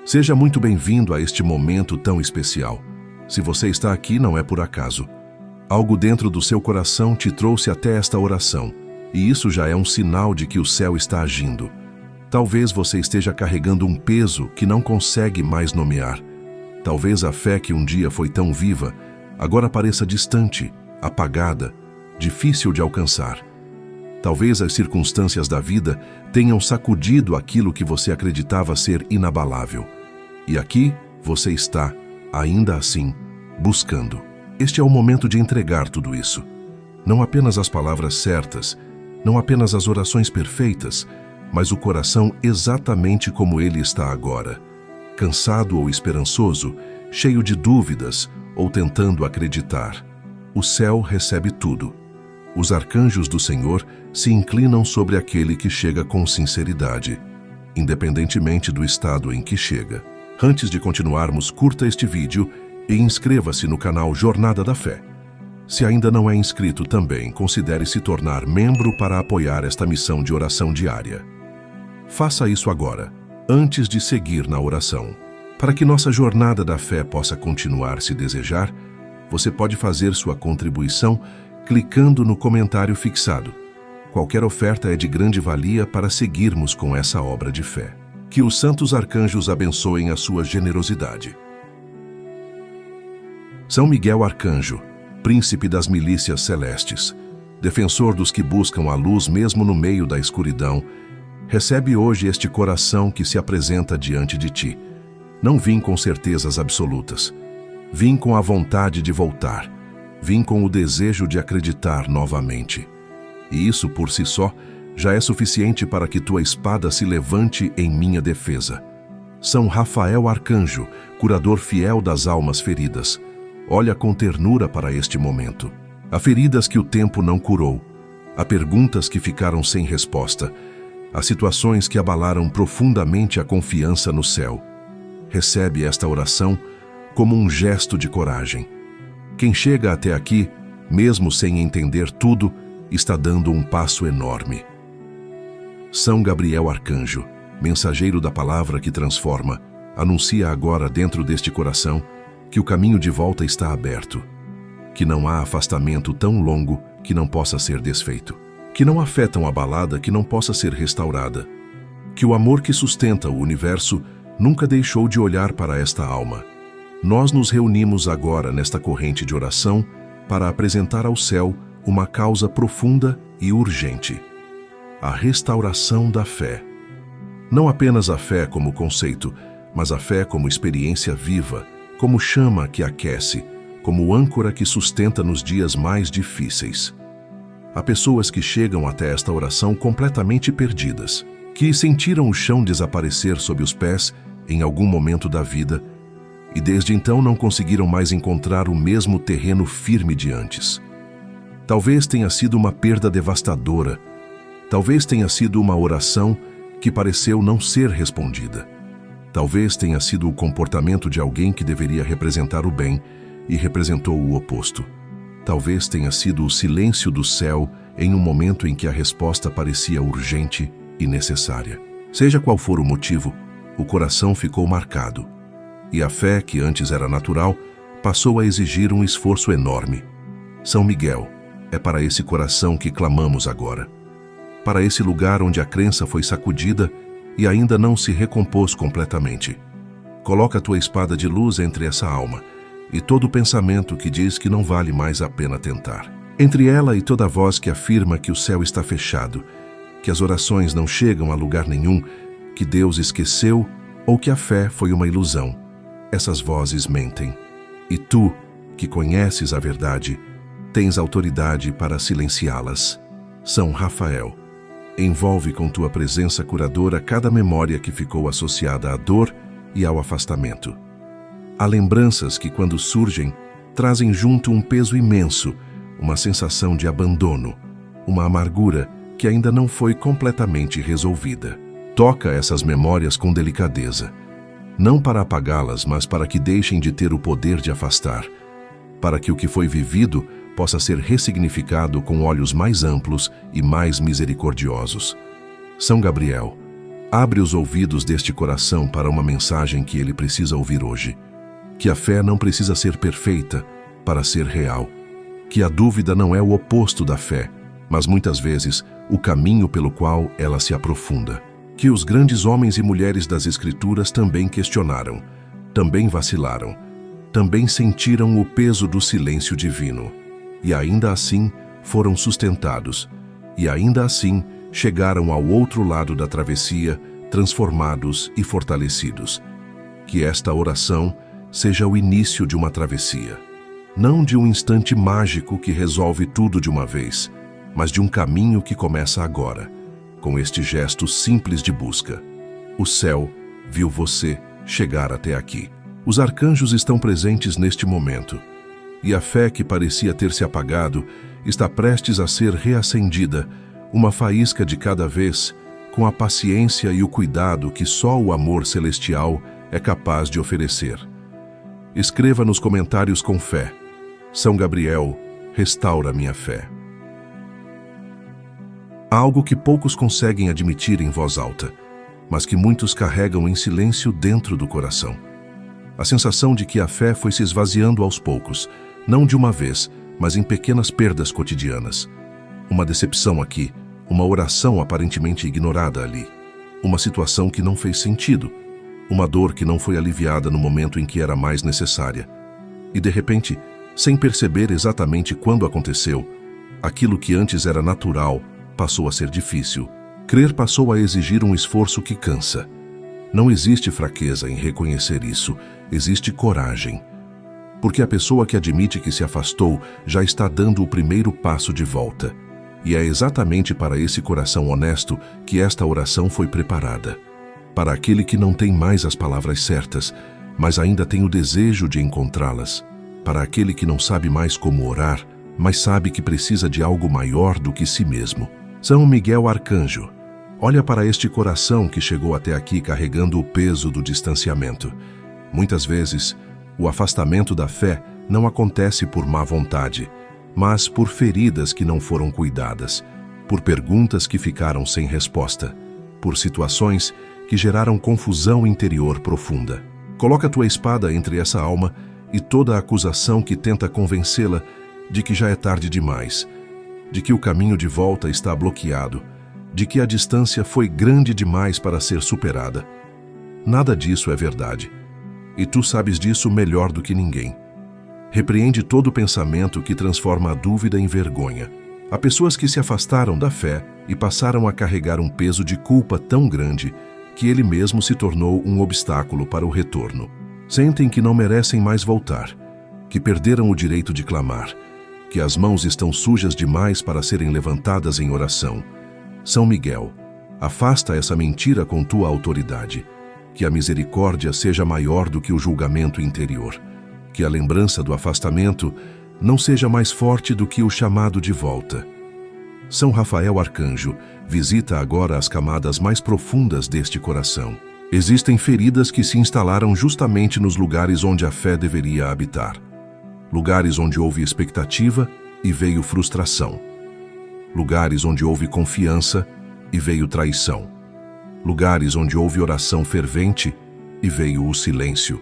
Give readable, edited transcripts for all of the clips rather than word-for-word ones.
Seja muito bem-vindo a este momento tão especial. Se você está aqui, não é por acaso. Algo dentro do seu coração te trouxe até esta oração, e isso já é um sinal de que o céu está agindo. Talvez você esteja carregando um peso que não consegue mais nomear. Talvez a fé que um dia foi tão viva, agora pareça distante, apagada, difícil de alcançar. Talvez as circunstâncias da vida tenham sacudido aquilo que você acreditava ser inabalável. E aqui você está, ainda assim, buscando. Este é o momento de entregar tudo isso. Não apenas as palavras certas, não apenas as orações perfeitas, mas o coração exatamente como ele está agora. Cansado ou esperançoso, cheio de dúvidas ou tentando acreditar. O céu recebe tudo. Os arcanjos do Senhor se inclinam sobre aquele que chega com sinceridade, independentemente do estado em que chega. Antes de continuarmos, curta este vídeo e inscreva-se no canal Jornada da Fé. Se ainda não é inscrito também, considere se tornar membro para apoiar esta missão de oração diária. Faça isso agora, antes de seguir na oração. Para que nossa jornada da fé possa continuar se desejar, você pode fazer sua contribuição clicando no comentário fixado. Qualquer oferta é de grande valia para seguirmos com essa obra de fé. Que os santos arcanjos abençoem a sua generosidade. São Miguel Arcanjo, príncipe das milícias celestes, defensor dos que buscam a luz mesmo no meio da escuridão, recebe hoje este coração que se apresenta diante de ti. Não vim com certezas absolutas. Vim com a vontade de voltar. Vim com o desejo de acreditar novamente. E isso, por si só, já é suficiente para que tua espada se levante em minha defesa. São Rafael Arcanjo, curador fiel das almas feridas. Olha com ternura para este momento. Há feridas que o tempo não curou. Há perguntas que ficaram sem resposta. Há situações que abalaram profundamente a confiança no céu. Recebe esta oração como um gesto de coragem. Quem chega até aqui, mesmo sem entender tudo, está dando um passo enorme. São Gabriel Arcanjo, mensageiro da palavra que transforma, anuncia agora dentro deste coração que o caminho de volta está aberto, que não há afastamento tão longo que não possa ser desfeito, que não há fé tão abalada que não possa ser restaurada, que o amor que sustenta o universo nunca deixou de olhar para esta alma. Nós nos reunimos agora nesta corrente de oração para apresentar ao céu uma causa profunda e urgente: a restauração da fé. Não apenas a fé como conceito, mas a fé como experiência viva, como chama que aquece, como âncora que sustenta nos dias mais difíceis. Há pessoas que chegam até esta oração completamente perdidas, que sentiram o chão desaparecer sob os pés em algum momento da vida e desde então não conseguiram mais encontrar o mesmo terreno firme de antes. Talvez tenha sido uma perda devastadora. Talvez tenha sido uma oração que pareceu não ser respondida. Talvez tenha sido o comportamento de alguém que deveria representar o bem e representou o oposto. Talvez tenha sido o silêncio do céu em um momento em que a resposta parecia urgente e necessária. Seja qual for o motivo, o coração ficou marcado. E a fé, que antes era natural, passou a exigir um esforço enorme. São Miguel, é para esse coração que clamamos agora. Para esse lugar onde a crença foi sacudida e ainda não se recompôs completamente. Coloca a tua espada de luz entre essa alma e todo o pensamento que diz que não vale mais a pena tentar. Entre ela e toda voz que afirma que o céu está fechado, que as orações não chegam a lugar nenhum, que Deus esqueceu ou que a fé foi uma ilusão. Essas vozes mentem. E tu, que conheces a verdade, tens autoridade para silenciá-las. São Rafael, envolve com tua presença curadora cada memória que ficou associada à dor e ao afastamento. Há lembranças que, quando surgem, trazem junto um peso imenso, uma sensação de abandono, uma amargura que ainda não foi completamente resolvida. Toca essas memórias com delicadeza, não para apagá-las, mas para que deixem de ter o poder de afastar, para que o que foi vivido possa ser ressignificado com olhos mais amplos e mais misericordiosos. São Gabriel, Abre os ouvidos deste coração para uma mensagem que ele precisa ouvir hoje. Que a fé não precisa ser perfeita para ser real. Que a dúvida não é o oposto da fé, mas muitas vezes o caminho pelo qual ela se aprofunda. Que os grandes homens e mulheres das Escrituras também questionaram, também vacilaram, também sentiram o peso do silêncio divino. E ainda assim foram sustentados, e ainda assim chegaram ao outro lado da travessia, transformados e fortalecidos. Que esta oração seja o início de uma travessia, não de um instante mágico que resolve tudo de uma vez, mas de um caminho que começa agora, com este gesto simples de busca. O céu viu você chegar até aqui. Os arcanjos estão presentes neste momento, e a fé que parecia ter se apagado está prestes a ser reacendida, uma faísca de cada vez, com a paciência e o cuidado que só o amor celestial é capaz de oferecer. Escreva nos comentários com fé: São Gabriel, restaura minha fé. Há algo que poucos conseguem admitir em voz alta, mas que muitos carregam em silêncio dentro do coração. A sensação de que a fé foi se esvaziando aos poucos, não de uma vez, mas em pequenas perdas cotidianas. Uma decepção aqui, uma oração aparentemente ignorada ali, uma situação que não fez sentido, uma dor que não foi aliviada no momento em que era mais necessária. E de repente, sem perceber exatamente quando aconteceu, aquilo que antes era natural passou a ser difícil. Crer passou a exigir um esforço que cansa. Não existe fraqueza em reconhecer isso, existe coragem. Porque a pessoa que admite que se afastou já está dando o primeiro passo de volta. E é exatamente para esse coração honesto que esta oração foi preparada. Para aquele que não tem mais as palavras certas, mas ainda tem o desejo de encontrá-las. Para aquele que não sabe mais como orar, mas sabe que precisa de algo maior do que si mesmo. São Miguel Arcanjo, olha para este coração que chegou até aqui carregando o peso do distanciamento. Muitas vezes, o afastamento da fé não acontece por má vontade, mas por feridas que não foram cuidadas, por perguntas que ficaram sem resposta, por situações que geraram confusão interior profunda. Coloca tua espada entre essa alma e toda a acusação que tenta convencê-la de que já é tarde demais, de que o caminho de volta está bloqueado, de que a distância foi grande demais para ser superada. Nada disso é verdade, e tu sabes disso melhor do que ninguém. Repreende todo pensamento que transforma a dúvida em vergonha. Há pessoas que se afastaram da fé e passaram a carregar um peso de culpa tão grande que ele mesmo se tornou um obstáculo para o retorno. Sentem que não merecem mais voltar, que perderam o direito de clamar, que as mãos estão sujas demais para serem levantadas em oração. São Miguel, afasta essa mentira com tua autoridade. Que a misericórdia seja maior do que o julgamento interior. Que a lembrança do afastamento não seja mais forte do que o chamado de volta. São Rafael Arcanjo, visita agora as camadas mais profundas deste coração. Existem feridas que se instalaram justamente nos lugares onde a fé deveria habitar. Lugares onde houve expectativa e veio frustração. Lugares onde houve confiança e veio traição. Lugares onde houve oração fervente e veio o silêncio.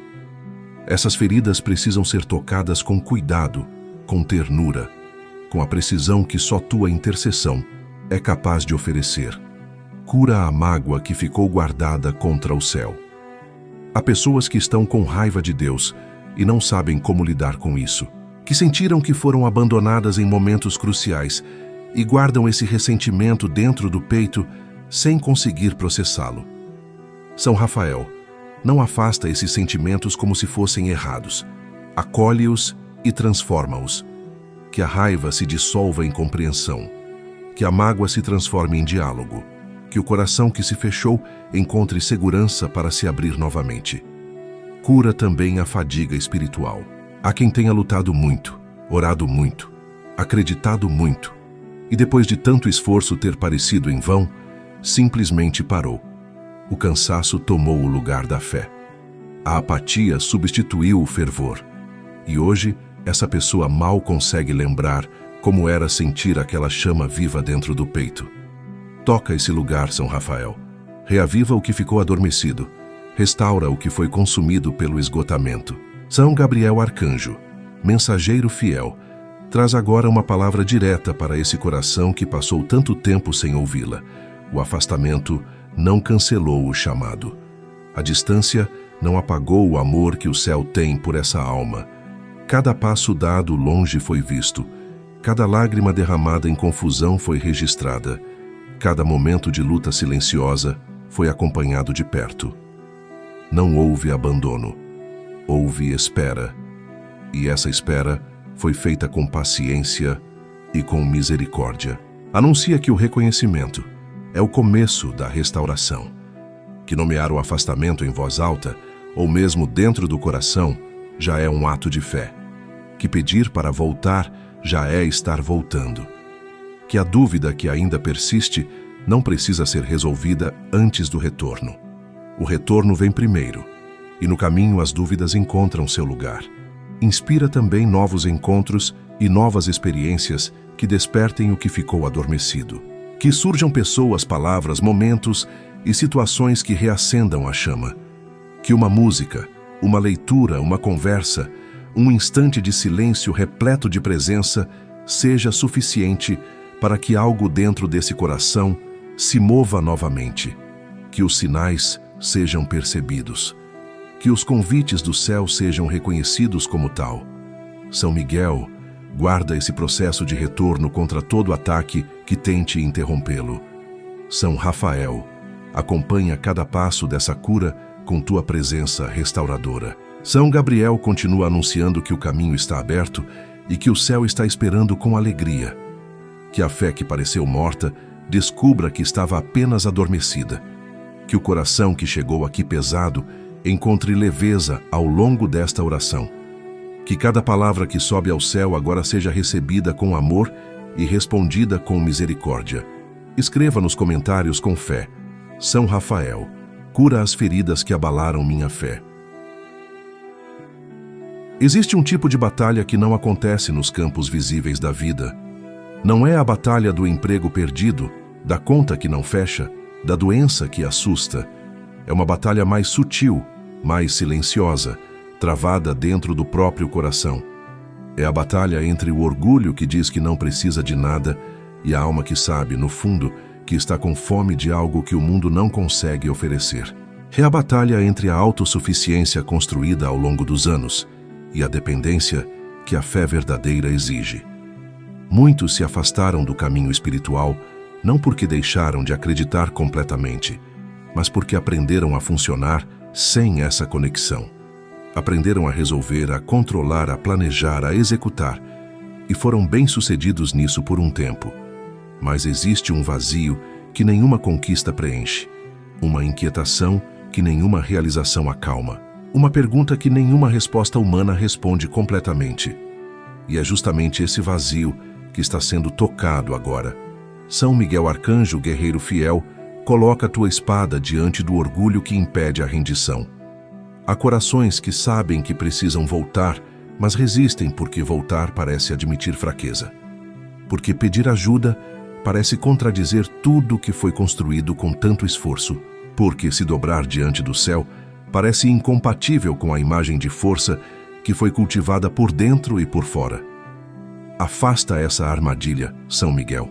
Essas feridas precisam ser tocadas com cuidado, com ternura, com a precisão que só tua intercessão é capaz de oferecer. Cura a mágoa que ficou guardada contra o céu. Há pessoas que estão com raiva de Deus e não sabem como lidar com isso, que sentiram que foram abandonadas em momentos cruciais e guardam esse ressentimento dentro do peito sem conseguir processá-lo. São Rafael, não afasta esses sentimentos como se fossem errados. Acolhe-os e transforma-os. Que a raiva se dissolva em compreensão. Que a mágoa se transforme em diálogo. Que o coração que se fechou encontre segurança para se abrir novamente. Cura também a fadiga espiritual. Há quem tenha lutado muito, orado muito, acreditado muito, e depois de tanto esforço ter parecido em vão, simplesmente parou. O cansaço tomou o lugar da fé. A apatia substituiu o fervor. E hoje, essa pessoa mal consegue lembrar como era sentir aquela chama viva dentro do peito. Toca esse lugar, São Rafael. reaviva o que ficou adormecido, restaura o que foi consumido pelo esgotamento. São Gabriel Arcanjo, mensageiro fiel, traz agora uma palavra direta para esse coração que passou tanto tempo sem ouvi-la. O afastamento não cancelou o chamado. A distância não apagou o amor que o céu tem por essa alma. Cada passo dado longe foi visto, cada lágrima derramada em confusão foi registrada, cada momento de luta silenciosa foi acompanhado de perto. Não houve abandono, houve espera, e essa espera foi feita com paciência e com misericórdia. Anuncia que o reconhecimento é o começo da restauração, que nomear o afastamento em voz alta, ou mesmo dentro do coração, já é um ato de fé, que pedir para voltar já é estar voltando, que a dúvida que ainda persiste não precisa ser resolvida antes do retorno. O retorno vem primeiro, e no caminho as dúvidas encontram seu lugar. Inspira também novos encontros e novas experiências que despertem o que ficou adormecido. Que surjam pessoas, palavras, momentos e situações que reacendam a chama. Que uma música, uma leitura, uma conversa, um instante de silêncio repleto de presença seja suficiente para que algo dentro desse coração se mova novamente. Que os sinais sejam percebidos. Que os convites do céu sejam reconhecidos como tal. São Miguel, guarda esse processo de retorno contra todo ataque que tente interrompê-lo. São Rafael, acompanha cada passo dessa cura com tua presença restauradora. São Gabriel continua anunciando que o caminho está aberto e que o céu está esperando com alegria. Que a fé que pareceu morta descubra que estava apenas adormecida. Que o coração que chegou aqui pesado encontre leveza ao longo desta oração. Que cada palavra que sobe ao céu agora seja recebida com amor e respondida com misericórdia. Escreva nos comentários com fé: São Rafael, cura as feridas que abalaram minha fé. Existe um tipo de batalha que não acontece nos campos visíveis da vida. Não é a batalha do emprego perdido, da conta que não fecha, da doença que assusta. É uma batalha mais sutil, mais silenciosa, travada dentro do próprio coração. É a batalha entre o orgulho que diz que não precisa de nada e a alma que sabe, no fundo, que está com fome de algo que o mundo não consegue oferecer. É a batalha entre a autossuficiência construída ao longo dos anos e a dependência que a fé verdadeira exige. Muitos se afastaram do caminho espiritual não porque deixaram de acreditar completamente, mas porque aprenderam a funcionar sem essa conexão. Aprenderam a resolver, a controlar, a planejar, a executar, e foram bem-sucedidos nisso por um tempo. Mas existe um vazio que nenhuma conquista preenche, uma inquietação que nenhuma realização acalma, uma pergunta que nenhuma resposta humana responde completamente. E é justamente esse vazio que está sendo tocado agora. São Miguel Arcanjo, guerreiro fiel, coloca tua espada diante do orgulho que impede a rendição. Há corações que sabem que precisam voltar, mas resistem porque voltar parece admitir fraqueza. Porque pedir ajuda parece contradizer tudo o que foi construído com tanto esforço. Porque se dobrar diante do céu parece incompatível com a imagem de força que foi cultivada por dentro e por fora. Afasta essa armadilha, São Miguel.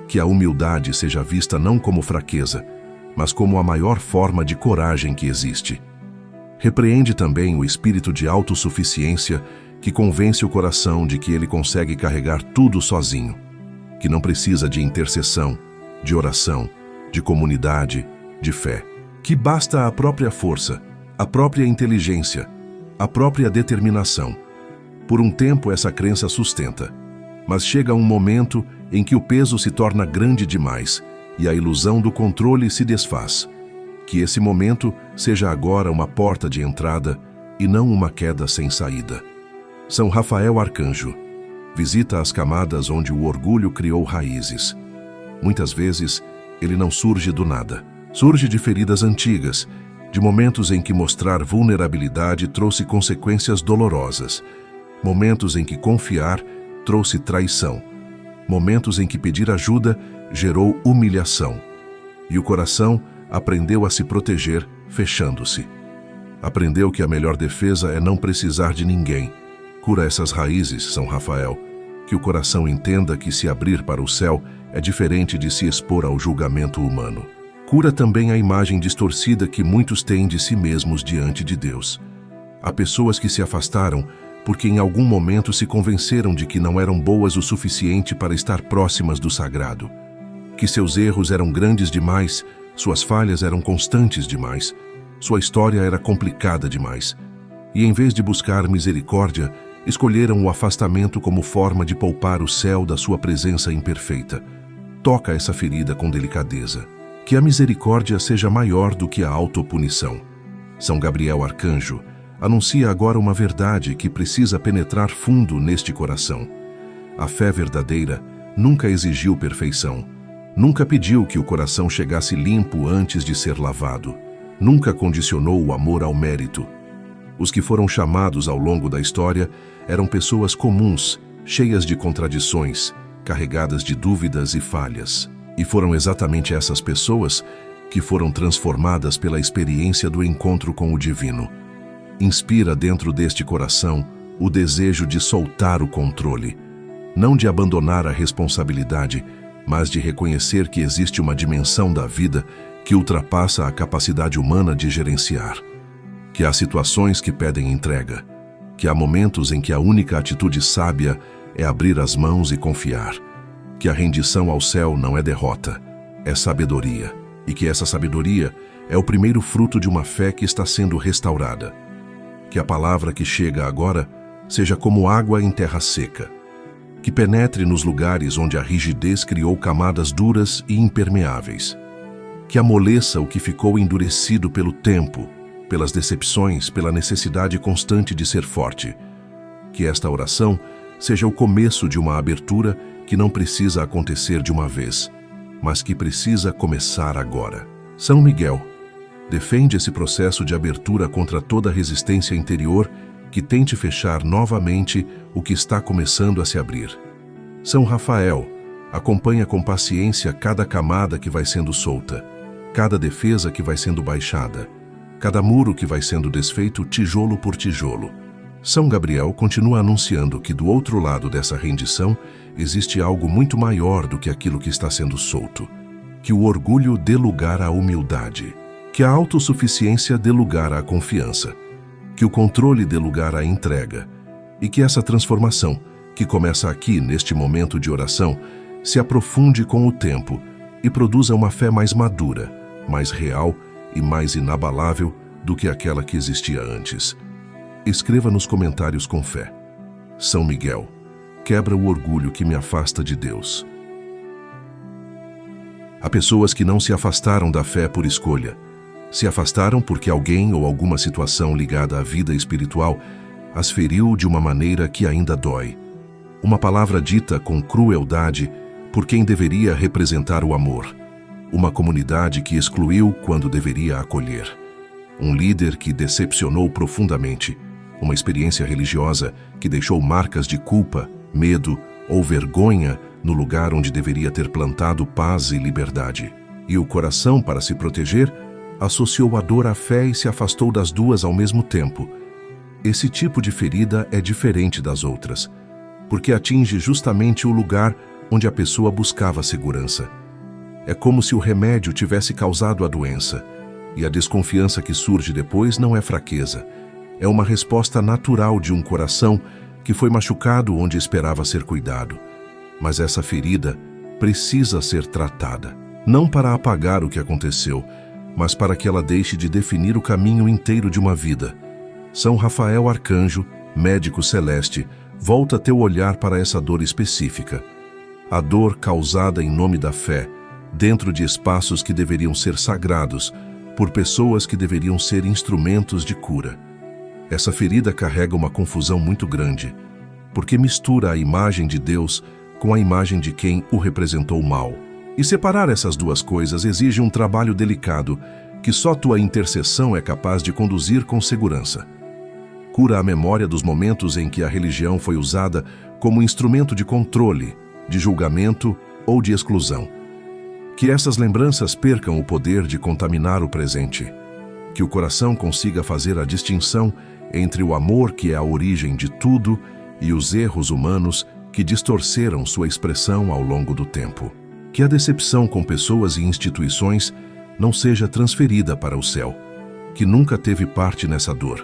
Que a humildade seja vista não como fraqueza, mas como a maior forma de coragem que existe. Repreende também o espírito de autossuficiência que convence o coração de que ele consegue carregar tudo sozinho, que não precisa de intercessão, de oração, de comunidade, de fé, que basta a própria força, a própria inteligência, a própria determinação. Por um tempo essa crença sustenta, mas chega um momento em que o peso se torna grande demais e a ilusão do controle se desfaz. Que esse momento seja agora uma porta de entrada e não uma queda sem saída. São Rafael Arcanjo, visita as camadas onde o orgulho criou raízes. Muitas vezes, ele não surge do nada. Surge de feridas antigas, de momentos em que mostrar vulnerabilidade trouxe consequências dolorosas, momentos em que confiar trouxe traição, momentos em que pedir ajuda gerou humilhação. E o coração aprendeu a se proteger, fechando-se. Aprendeu que a melhor defesa é não precisar de ninguém. Cura essas raízes, São Rafael, que o coração entenda que se abrir para o céu é diferente de se expor ao julgamento humano. Cura também a imagem distorcida que muitos têm de si mesmos diante de Deus. Há pessoas que se afastaram porque em algum momento se convenceram de que não eram boas o suficiente para estar próximas do sagrado, que seus erros eram grandes demais, suas falhas eram constantes demais, sua história era complicada demais, e em vez de buscar misericórdia, escolheram o afastamento como forma de poupar o céu da sua presença imperfeita. Toca essa ferida com delicadeza. Que a misericórdia seja maior do que a autopunição. São Gabriel Arcanjo anuncia agora uma verdade que precisa penetrar fundo neste coração. A fé verdadeira nunca exigiu perfeição. Nunca pediu que o coração chegasse limpo antes de ser lavado. Nunca condicionou o amor ao mérito. Os que foram chamados ao longo da história eram pessoas comuns, cheias de contradições, carregadas de dúvidas e falhas. E foram exatamente essas pessoas que foram transformadas pela experiência do encontro com o divino. Inspira dentro deste coração o desejo de soltar o controle, não de abandonar a responsabilidade, mas de reconhecer que existe uma dimensão da vida que ultrapassa a capacidade humana de gerenciar, que há situações que pedem entrega, que há momentos em que a única atitude sábia é abrir as mãos e confiar, que a rendição ao céu não é derrota, é sabedoria, e que essa sabedoria é o primeiro fruto de uma fé que está sendo restaurada. Que a palavra que chega agora seja como água em terra seca, que penetre nos lugares onde a rigidez criou camadas duras e impermeáveis, que amoleça o que ficou endurecido pelo tempo, pelas decepções, pela necessidade constante de ser forte. Que esta oração seja o começo de uma abertura que não precisa acontecer de uma vez, mas que precisa começar agora. São Miguel defende esse processo de abertura contra toda resistência interior que tente fechar novamente o que está começando a se abrir. São Rafael acompanha com paciência cada camada que vai sendo solta, cada defesa que vai sendo baixada, cada muro que vai sendo desfeito tijolo por tijolo. São Gabriel continua anunciando que do outro lado dessa rendição existe algo muito maior do que aquilo que está sendo solto, que o orgulho dê lugar à humildade, que a autossuficiência dê lugar à confiança, que o controle dê lugar à entrega, e que essa transformação, que começa aqui neste momento de oração, se aprofunde com o tempo e produza uma fé mais madura, mais real e mais inabalável do que aquela que existia antes. Escreva nos comentários com fé. São Miguel, quebra o orgulho que me afasta de Deus. Há pessoas que não se afastaram da fé por escolha. Se afastaram porque alguém ou alguma situação ligada à vida espiritual as feriu de uma maneira que ainda dói. Uma palavra dita com crueldade por quem deveria representar o amor. Uma comunidade que excluiu quando deveria acolher. Um líder que decepcionou profundamente. Uma experiência religiosa que deixou marcas de culpa, medo ou vergonha no lugar onde deveria ter plantado paz e liberdade. E o coração, para se proteger, associou a dor à fé e se afastou das duas ao mesmo tempo. Esse tipo de ferida é diferente das outras, porque atinge justamente o lugar onde a pessoa buscava segurança. É como se o remédio tivesse causado a doença, e a desconfiança que surge depois não é fraqueza. É uma resposta natural de um coração que foi machucado onde esperava ser cuidado. Mas essa ferida precisa ser tratada, não para apagar o que aconteceu, mas para que ela deixe de definir o caminho inteiro de uma vida. São Rafael Arcanjo, médico celeste, volta teu olhar para essa dor específica. A dor causada em nome da fé, dentro de espaços que deveriam ser sagrados, por pessoas que deveriam ser instrumentos de cura. Essa ferida carrega uma confusão muito grande, porque mistura a imagem de Deus com a imagem de quem o representou mal. E separar essas duas coisas exige um trabalho delicado, que só tua intercessão é capaz de conduzir com segurança. Cura a memória dos momentos em que a religião foi usada como instrumento de controle, de julgamento ou de exclusão. Que essas lembranças percam o poder de contaminar o presente. Que o coração consiga fazer a distinção entre o amor que é a origem de tudo e os erros humanos que distorceram sua expressão ao longo do tempo. Que a decepção com pessoas e instituições não seja transferida para o céu, que nunca teve parte nessa dor.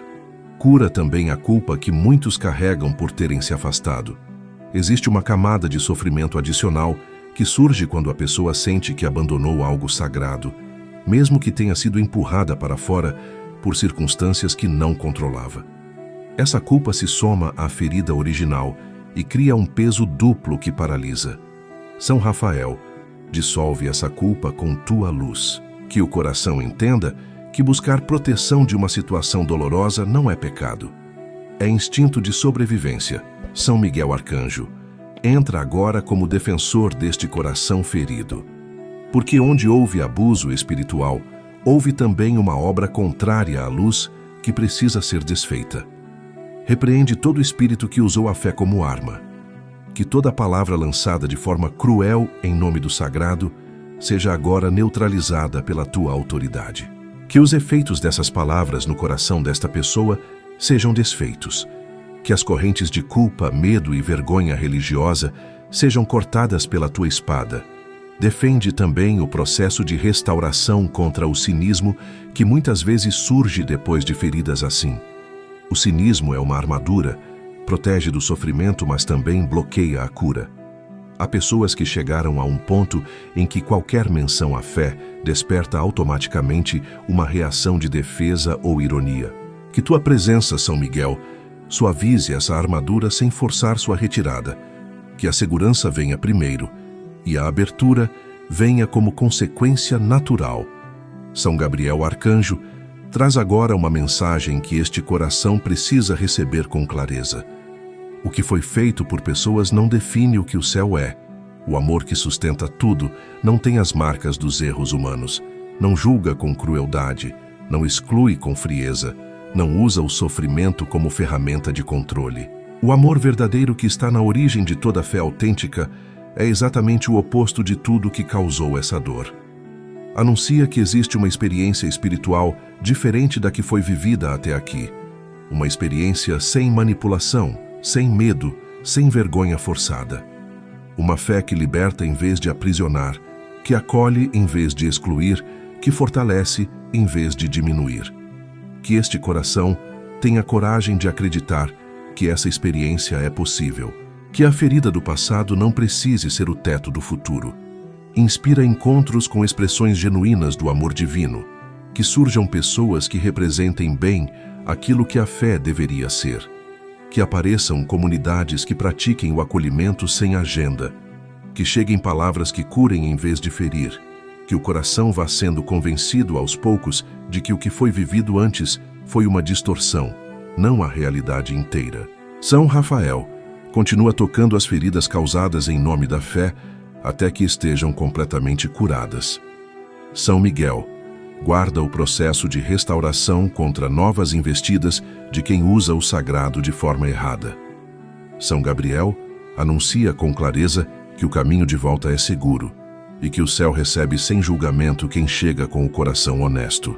Cura também a culpa que muitos carregam por terem se afastado. Existe uma camada de sofrimento adicional que surge quando a pessoa sente que abandonou algo sagrado, mesmo que tenha sido empurrada para fora por circunstâncias que não controlava. Essa culpa se soma à ferida original e cria um peso duplo que paralisa. São Rafael, dissolve essa culpa com tua luz. Que o coração entenda que buscar proteção de uma situação dolorosa não é pecado. É instinto de sobrevivência. São Miguel Arcanjo, entra agora como defensor deste coração ferido. Porque onde houve abuso espiritual, houve também uma obra contrária à luz que precisa ser desfeita. Repreende todo espírito que usou a fé como arma. Que toda palavra lançada de forma cruel em nome do sagrado seja agora neutralizada pela tua autoridade. Que os efeitos dessas palavras no coração desta pessoa sejam desfeitos. Que as correntes de culpa, medo e vergonha religiosa sejam cortadas pela tua espada. Defende também o processo de restauração contra o cinismo que muitas vezes surge depois de feridas assim. O cinismo é uma armadura, protege do sofrimento, mas também bloqueia a cura. Há pessoas que chegaram a um ponto em que qualquer menção à fé desperta automaticamente uma reação de defesa ou ironia. Que tua presença, São Miguel, suavize essa armadura sem forçar sua retirada. Que a segurança venha primeiro e a abertura venha como consequência natural. São Gabriel Arcanjo, traz agora uma mensagem que este coração precisa receber com clareza. O que foi feito por pessoas não define o que o céu é. O amor que sustenta tudo não tem as marcas dos erros humanos, não julga com crueldade, não exclui com frieza, não usa o sofrimento como ferramenta de controle. O amor verdadeiro que está na origem de toda fé autêntica é exatamente o oposto de tudo que causou essa dor. Anuncia que existe uma experiência espiritual diferente da que foi vivida até aqui. Uma experiência sem manipulação, sem medo, sem vergonha forçada. Uma fé que liberta em vez de aprisionar, que acolhe em vez de excluir, que fortalece em vez de diminuir. Que este coração tenha coragem de acreditar que essa experiência é possível, que a ferida do passado não precise ser o teto do futuro. Inspira encontros com expressões genuínas do amor divino, que surjam pessoas que representem bem aquilo que a fé deveria ser. Que apareçam comunidades que pratiquem o acolhimento sem agenda, que cheguem palavras que curem em vez de ferir, que o coração vá sendo convencido aos poucos de que o que foi vivido antes foi uma distorção, não a realidade inteira. São Rafael continua tocando as feridas causadas em nome da fé até que estejam completamente curadas. São Miguel guarda o processo de restauração contra novas investidas de quem usa o sagrado de forma errada. São Gabriel anuncia com clareza que o caminho de volta é seguro e que o céu recebe sem julgamento quem chega com o coração honesto.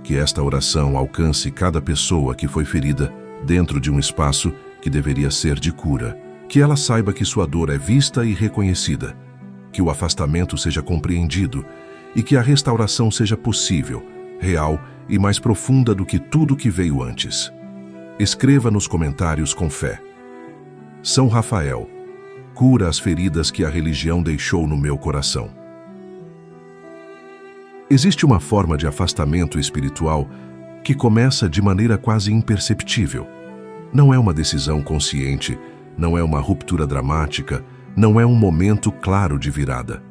Que esta oração alcance cada pessoa que foi ferida dentro de um espaço que deveria ser de cura. Que ela saiba que sua dor é vista e reconhecida. Que o afastamento seja compreendido e que a restauração seja possível, real e mais profunda do que tudo que veio antes. Escreva nos comentários com fé. São Rafael, cura as feridas que a religião deixou no meu coração. Existe uma forma de afastamento espiritual que começa de maneira quase imperceptível. Não é uma decisão consciente, não é uma ruptura dramática, não é um momento claro de virada.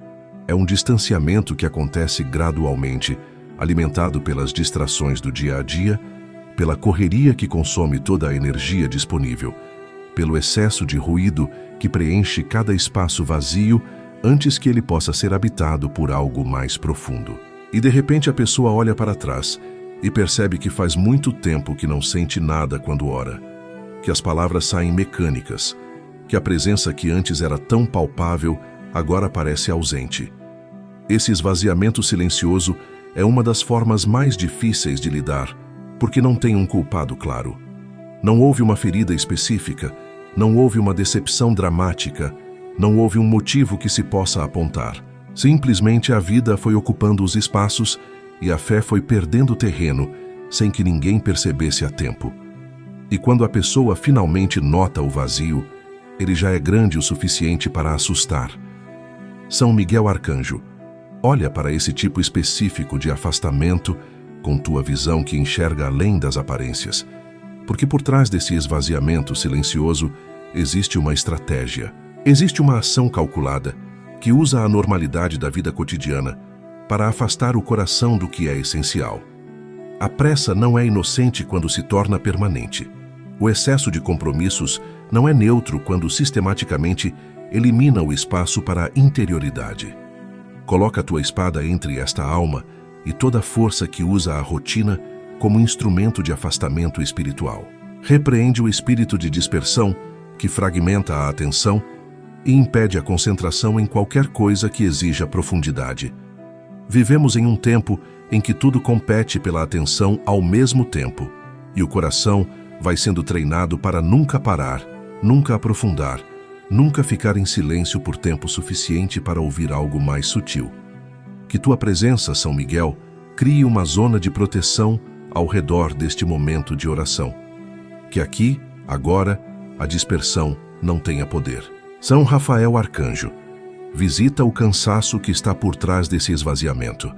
É um distanciamento que acontece gradualmente, alimentado pelas distrações do dia a dia, pela correria que consome toda a energia disponível, pelo excesso de ruído que preenche cada espaço vazio antes que ele possa ser habitado por algo mais profundo. E de repente a pessoa olha para trás e percebe que faz muito tempo que não sente nada quando ora, que as palavras saem mecânicas, que a presença que antes era tão palpável agora parece ausente. Esse esvaziamento silencioso é uma das formas mais difíceis de lidar, porque não tem um culpado claro. Não houve uma ferida específica, não houve uma decepção dramática, não houve um motivo que se possa apontar. Simplesmente a vida foi ocupando os espaços e a fé foi perdendo terreno sem que ninguém percebesse a tempo. E quando a pessoa finalmente nota o vazio, ele já é grande o suficiente para assustar. São Miguel Arcanjo, olha para esse tipo específico de afastamento com tua visão que enxerga além das aparências, porque por trás desse esvaziamento silencioso existe uma estratégia, existe uma ação calculada que usa a normalidade da vida cotidiana para afastar o coração do que é essencial. A pressa não é inocente quando se torna permanente. O excesso de compromissos não é neutro quando sistematicamente elimina o espaço para a interioridade. Coloca a tua espada entre esta alma e toda a força que usa a rotina como instrumento de afastamento espiritual. Repreende o espírito de dispersão que fragmenta a atenção e impede a concentração em qualquer coisa que exija profundidade. Vivemos em um tempo em que tudo compete pela atenção ao mesmo tempo, e o coração vai sendo treinado para nunca parar, nunca aprofundar, nunca ficar em silêncio por tempo suficiente para ouvir algo mais sutil. Que tua presença, São Miguel, crie uma zona de proteção ao redor deste momento de oração. Que aqui, agora, a dispersão não tenha poder. São Rafael Arcanjo, visita o cansaço que está por trás desse esvaziamento,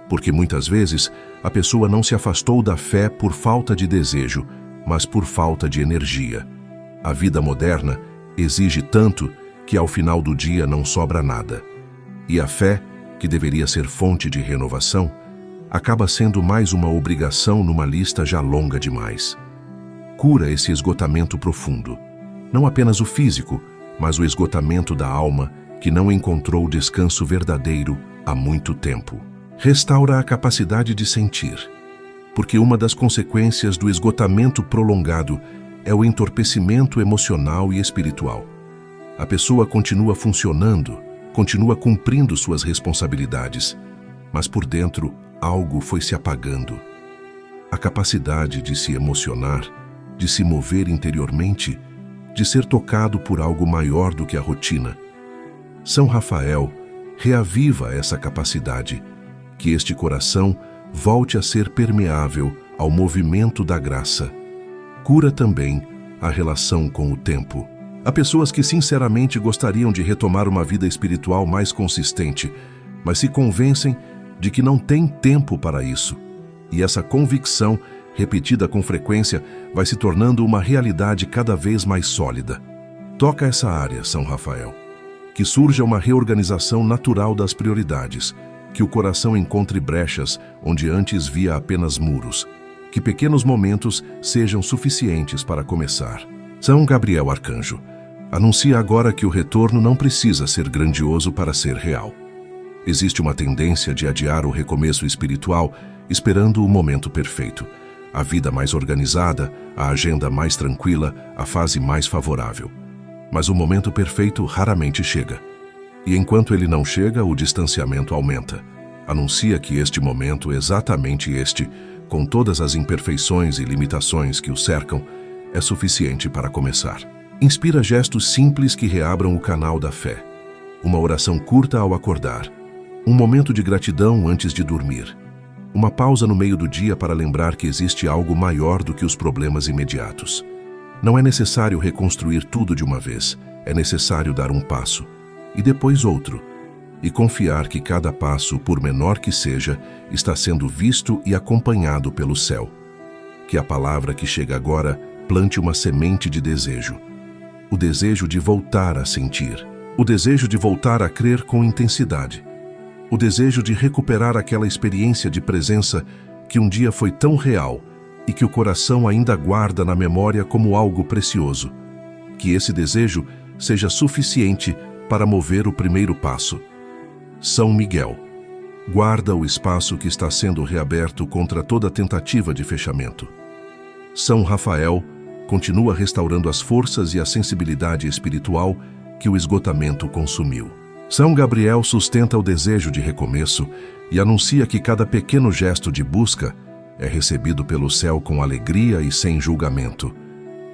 porque muitas vezes a pessoa não se afastou da fé por falta de desejo, mas por falta de energia. A vida moderna exige tanto que ao final do dia não sobra nada. E a fé, que deveria ser fonte de renovação, acaba sendo mais uma obrigação numa lista já longa demais. Cura esse esgotamento profundo, não apenas o físico, mas o esgotamento da alma que não encontrou descanso verdadeiro há muito tempo. Restaura a capacidade de sentir, porque uma das consequências do esgotamento prolongado é o entorpecimento emocional e espiritual. A pessoa continua funcionando, continua cumprindo suas responsabilidades, mas por dentro algo foi se apagando. A capacidade de se emocionar, de se mover interiormente, de ser tocado por algo maior do que a rotina. São Rafael reaviva essa capacidade, que este coração volte a ser permeável ao movimento da graça. Cura também a relação com o tempo. Há pessoas que sinceramente gostariam de retomar uma vida espiritual mais consistente, mas se convencem de que não têm tempo para isso. E essa convicção, repetida com frequência, vai se tornando uma realidade cada vez mais sólida. Toca essa área, São Rafael. Que surja uma reorganização natural das prioridades, que o coração encontre brechas onde antes via apenas muros, que pequenos momentos sejam suficientes para começar. São Gabriel Arcanjo, anuncia agora que o retorno não precisa ser grandioso para ser real. Existe uma tendência de adiar o recomeço espiritual esperando o momento perfeito, a vida mais organizada, a agenda mais tranquila, a fase mais favorável. Mas o momento perfeito raramente chega. E enquanto ele não chega, o distanciamento aumenta. Anuncia que este momento, exatamente este, com todas as imperfeições e limitações que o cercam, é suficiente para começar. Inspira gestos simples que reabram o canal da fé. Uma oração curta ao acordar. Um momento de gratidão antes de dormir. Uma pausa no meio do dia para lembrar que existe algo maior do que os problemas imediatos. Não é necessário reconstruir tudo de uma vez, é necessário dar um passo, e depois outro, e confiar que cada passo, por menor que seja, está sendo visto e acompanhado pelo céu. Que a palavra que chega agora plante uma semente de desejo. O desejo de voltar a sentir, o desejo de voltar a crer com intensidade, o desejo de recuperar aquela experiência de presença que um dia foi tão real e que o coração ainda guarda na memória como algo precioso. Que esse desejo seja suficiente para mover o primeiro passo. São Miguel, guarda o espaço que está sendo reaberto contra toda tentativa de fechamento. São Rafael continua restaurando as forças e a sensibilidade espiritual que o esgotamento consumiu. São Gabriel sustenta o desejo de recomeço e anuncia que cada pequeno gesto de busca é recebido pelo céu com alegria e sem julgamento.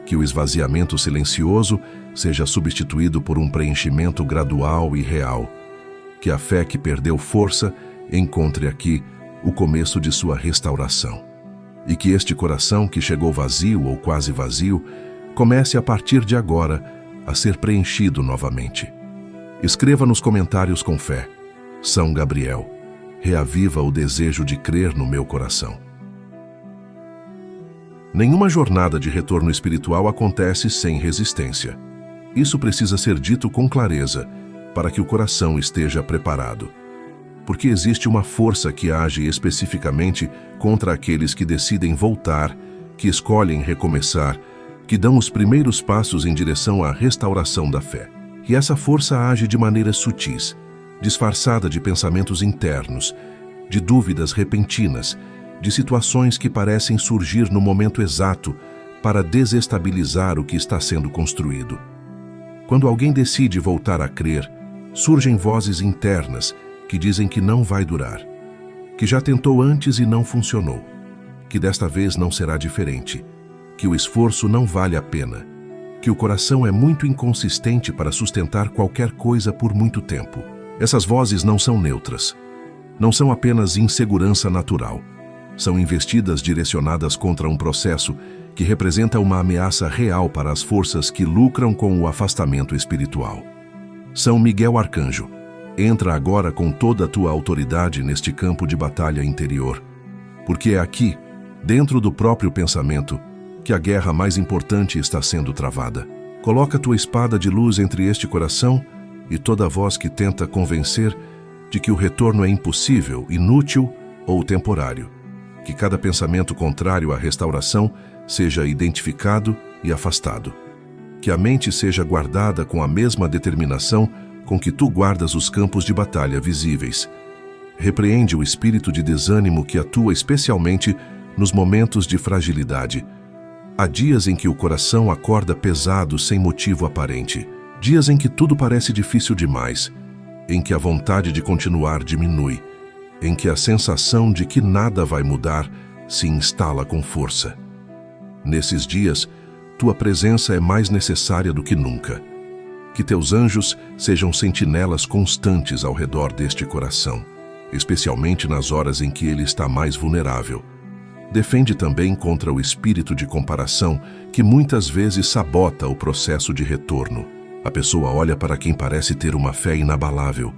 Que o esvaziamento silencioso seja substituído por um preenchimento gradual e real. Que a fé que perdeu força encontre aqui o começo de sua restauração. E que este coração que chegou vazio ou quase vazio comece a partir de agora a ser preenchido novamente. Escreva nos comentários com fé: São Gabriel, reaviva o desejo de crer no meu coração. Nenhuma jornada de retorno espiritual acontece sem resistência. Isso precisa ser dito com clareza, para que o coração esteja preparado. Porque existe uma força que age especificamente contra aqueles que decidem voltar, que escolhem recomeçar, que dão os primeiros passos em direção à restauração da fé. E essa força age de maneiras sutis, disfarçada de pensamentos internos, de dúvidas repentinas, de situações que parecem surgir no momento exato para desestabilizar o que está sendo construído. Quando alguém decide voltar a crer, surgem vozes internas que dizem que não vai durar, que já tentou antes e não funcionou, que desta vez não será diferente, que o esforço não vale a pena, que o coração é muito inconsistente para sustentar qualquer coisa por muito tempo. Essas vozes não são neutras, não são apenas insegurança natural. São investidas direcionadas contra um processo que representa uma ameaça real para as forças que lucram com o afastamento espiritual. São Miguel Arcanjo, entra agora com toda a tua autoridade neste campo de batalha interior, porque é aqui, dentro do próprio pensamento, que a guerra mais importante está sendo travada. Coloca tua espada de luz entre este coração e toda voz que tenta convencer de que o retorno é impossível, inútil ou temporário. Que cada pensamento contrário à restauração seja identificado e afastado. Que a mente seja guardada com a mesma determinação com que tu guardas os campos de batalha visíveis. Repreende o espírito de desânimo que atua especialmente nos momentos de fragilidade. Há dias em que o coração acorda pesado sem motivo aparente. Dias em que tudo parece difícil demais. Em que a vontade de continuar diminui. Em que a sensação de que nada vai mudar se instala com força. Nesses dias, tua presença é mais necessária do que nunca. Que teus anjos sejam sentinelas constantes ao redor deste coração, especialmente nas horas em que ele está mais vulnerável. Defende também contra o espírito de comparação que muitas vezes sabota o processo de retorno. A pessoa olha para quem parece ter uma fé inabalável,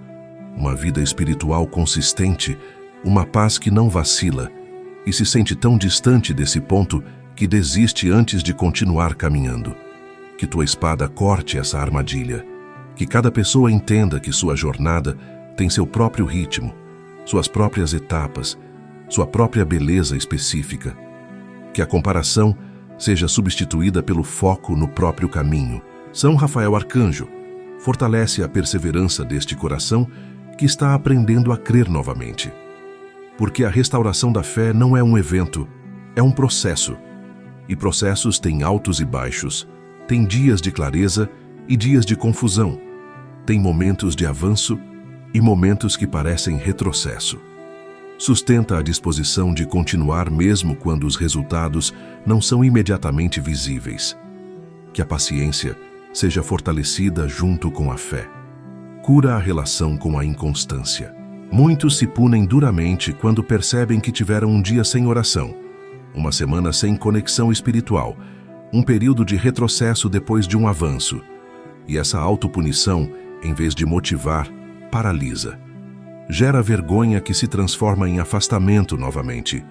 uma vida espiritual consistente, uma paz que não vacila, e se sente tão distante desse ponto que desiste antes de continuar caminhando. Que tua espada corte essa armadilha. Que cada pessoa entenda que sua jornada tem seu próprio ritmo, suas próprias etapas, sua própria beleza específica. Que a comparação seja substituída pelo foco no próprio caminho. São Rafael Arcanjo, fortalece a perseverança deste coração que está aprendendo a crer novamente. Porque a restauração da fé não é um evento, é um processo. E processos têm altos e baixos, têm dias de clareza e dias de confusão, têm momentos de avanço e momentos que parecem retrocesso. Sustenta a disposição de continuar mesmo quando os resultados não são imediatamente visíveis. Que a paciência seja fortalecida junto com a fé. Cura a relação com a inconstância. Muitos se punem duramente quando percebem que tiveram um dia sem oração, uma semana sem conexão espiritual, um período de retrocesso depois de um avanço. E essa autopunição, em vez de motivar, paralisa. Gera vergonha que se transforma em afastamento novamente.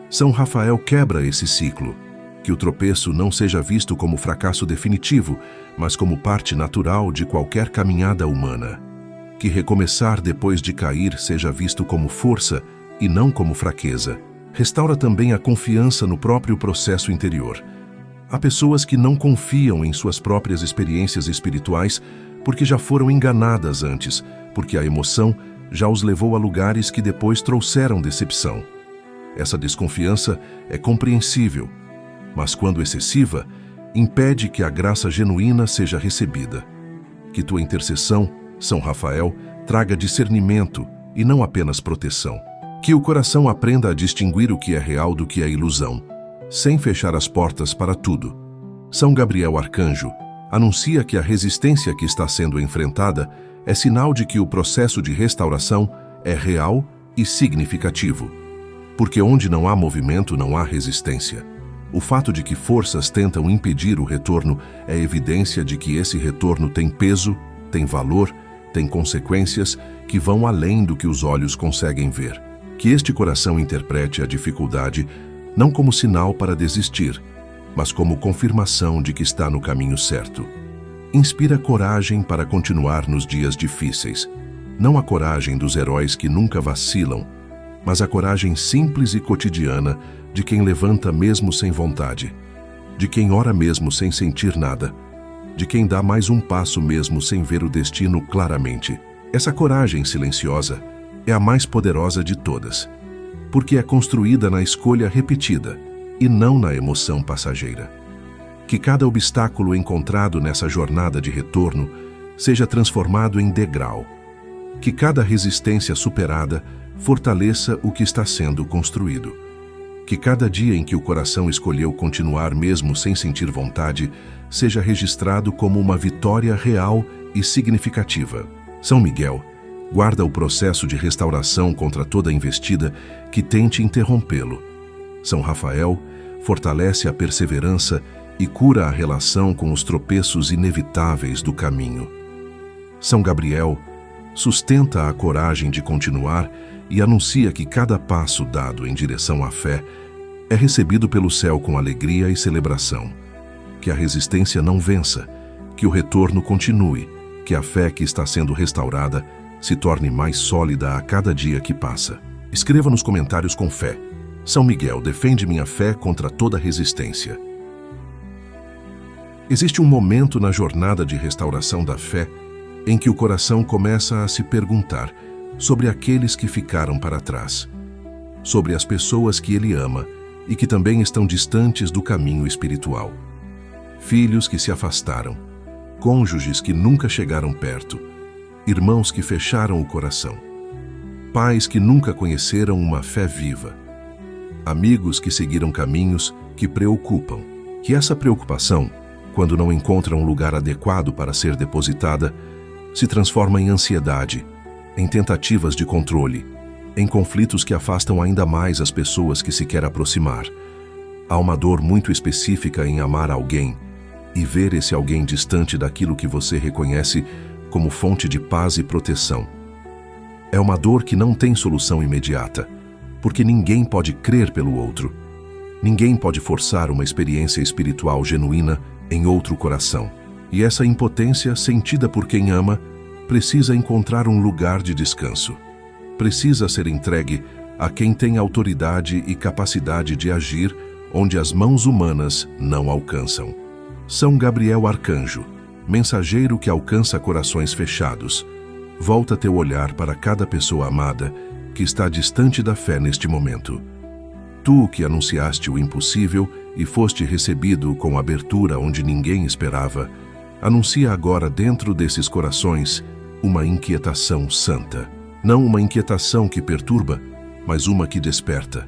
São Rafael quebra esse ciclo. Que o tropeço não seja visto como fracasso definitivo, mas como parte natural de qualquer caminhada humana. Que recomeçar depois de cair seja visto como força e não como fraqueza. Restaura também a confiança no próprio processo interior. Há pessoas que não confiam em suas próprias experiências espirituais porque já foram enganadas antes, porque a emoção já os levou a lugares que depois trouxeram decepção. Essa desconfiança é compreensível, mas quando excessiva, impede que a graça genuína seja recebida. Que tua intercessão São Rafael traga discernimento e não apenas proteção. Que o coração aprenda a distinguir o que é real do que é ilusão, sem fechar as portas para tudo. São Gabriel Arcanjo anuncia que a resistência que está sendo enfrentada é sinal de que o processo de restauração é real e significativo. Porque onde não há movimento, não há resistência. O fato de que forças tentam impedir o retorno é evidência de que esse retorno tem peso, tem valor, tem consequências que vão além do que os olhos conseguem ver. Que este coração interprete a dificuldade não como sinal para desistir, mas como confirmação de que está no caminho certo. Inspira coragem para continuar nos dias difíceis. Não a coragem dos heróis que nunca vacilam, mas a coragem simples e cotidiana de quem levanta mesmo sem vontade, de quem ora mesmo sem sentir nada, de quem dá mais um passo mesmo sem ver o destino claramente. Essa coragem silenciosa é a mais poderosa de todas, porque é construída na escolha repetida e não na emoção passageira. Que cada obstáculo encontrado nessa jornada de retorno seja transformado em degrau. Que cada resistência superada fortaleça o que está sendo construído. Que cada dia em que o coração escolheu continuar mesmo sem sentir vontade seja registrado como uma vitória real e significativa. São Miguel guarda o processo de restauração contra toda investida que tente interrompê-lo. São Rafael fortalece a perseverança e cura a relação com os tropeços inevitáveis do caminho. São Gabriel sustenta a coragem de continuar e anuncia que cada passo dado em direção à fé é recebido pelo céu com alegria e celebração. Que a resistência não vença, que o retorno continue, que a fé que está sendo restaurada se torne mais sólida a cada dia que passa. Escreva nos comentários com fé: São Miguel defende minha fé contra toda resistência. Existe um momento na jornada de restauração da fé em que o coração começa a se perguntar sobre aqueles que ficaram para trás, sobre as pessoas que ele ama e que também estão distantes do caminho espiritual. Filhos que se afastaram, cônjuges que nunca chegaram perto, irmãos que fecharam o coração, pais que nunca conheceram uma fé viva, amigos que seguiram caminhos que preocupam. Que essa preocupação, quando não encontra um lugar adequado para ser depositada, se transforma em ansiedade, em tentativas de controle, em conflitos que afastam ainda mais as pessoas que se quer aproximar. Há uma dor muito específica em amar alguém e ver esse alguém distante daquilo que você reconhece como fonte de paz e proteção. É uma dor que não tem solução imediata, porque ninguém pode crer pelo outro. Ninguém pode forçar uma experiência espiritual genuína em outro coração. E essa impotência, sentida por quem ama, precisa encontrar um lugar de descanso. Precisa ser entregue a quem tem autoridade e capacidade de agir onde as mãos humanas não alcançam. São Gabriel Arcanjo, mensageiro que alcança corações fechados. Volta teu olhar para cada pessoa amada que está distante da fé neste momento. Tu que anunciaste o impossível e foste recebido com abertura onde ninguém esperava, anuncia agora dentro desses corações uma inquietação santa. Não uma inquietação que perturba, mas uma que desperta.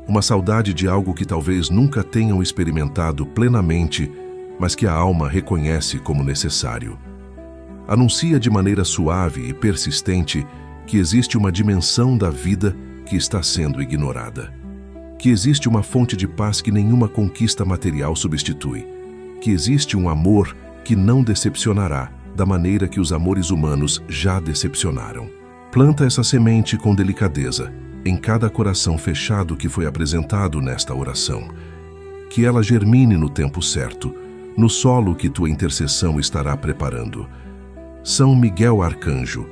Uma saudade de algo que talvez nunca tenham experimentado plenamente, mas que a alma reconhece como necessário. Anuncia de maneira suave e persistente que existe uma dimensão da vida que está sendo ignorada. Que existe uma fonte de paz que nenhuma conquista material substitui. Que existe um amor que não decepcionará da maneira que os amores humanos já decepcionaram. Planta essa semente com delicadeza em cada coração fechado que foi apresentado nesta oração. Que ela germine no tempo certo, no solo que tua intercessão estará preparando. São Miguel Arcanjo,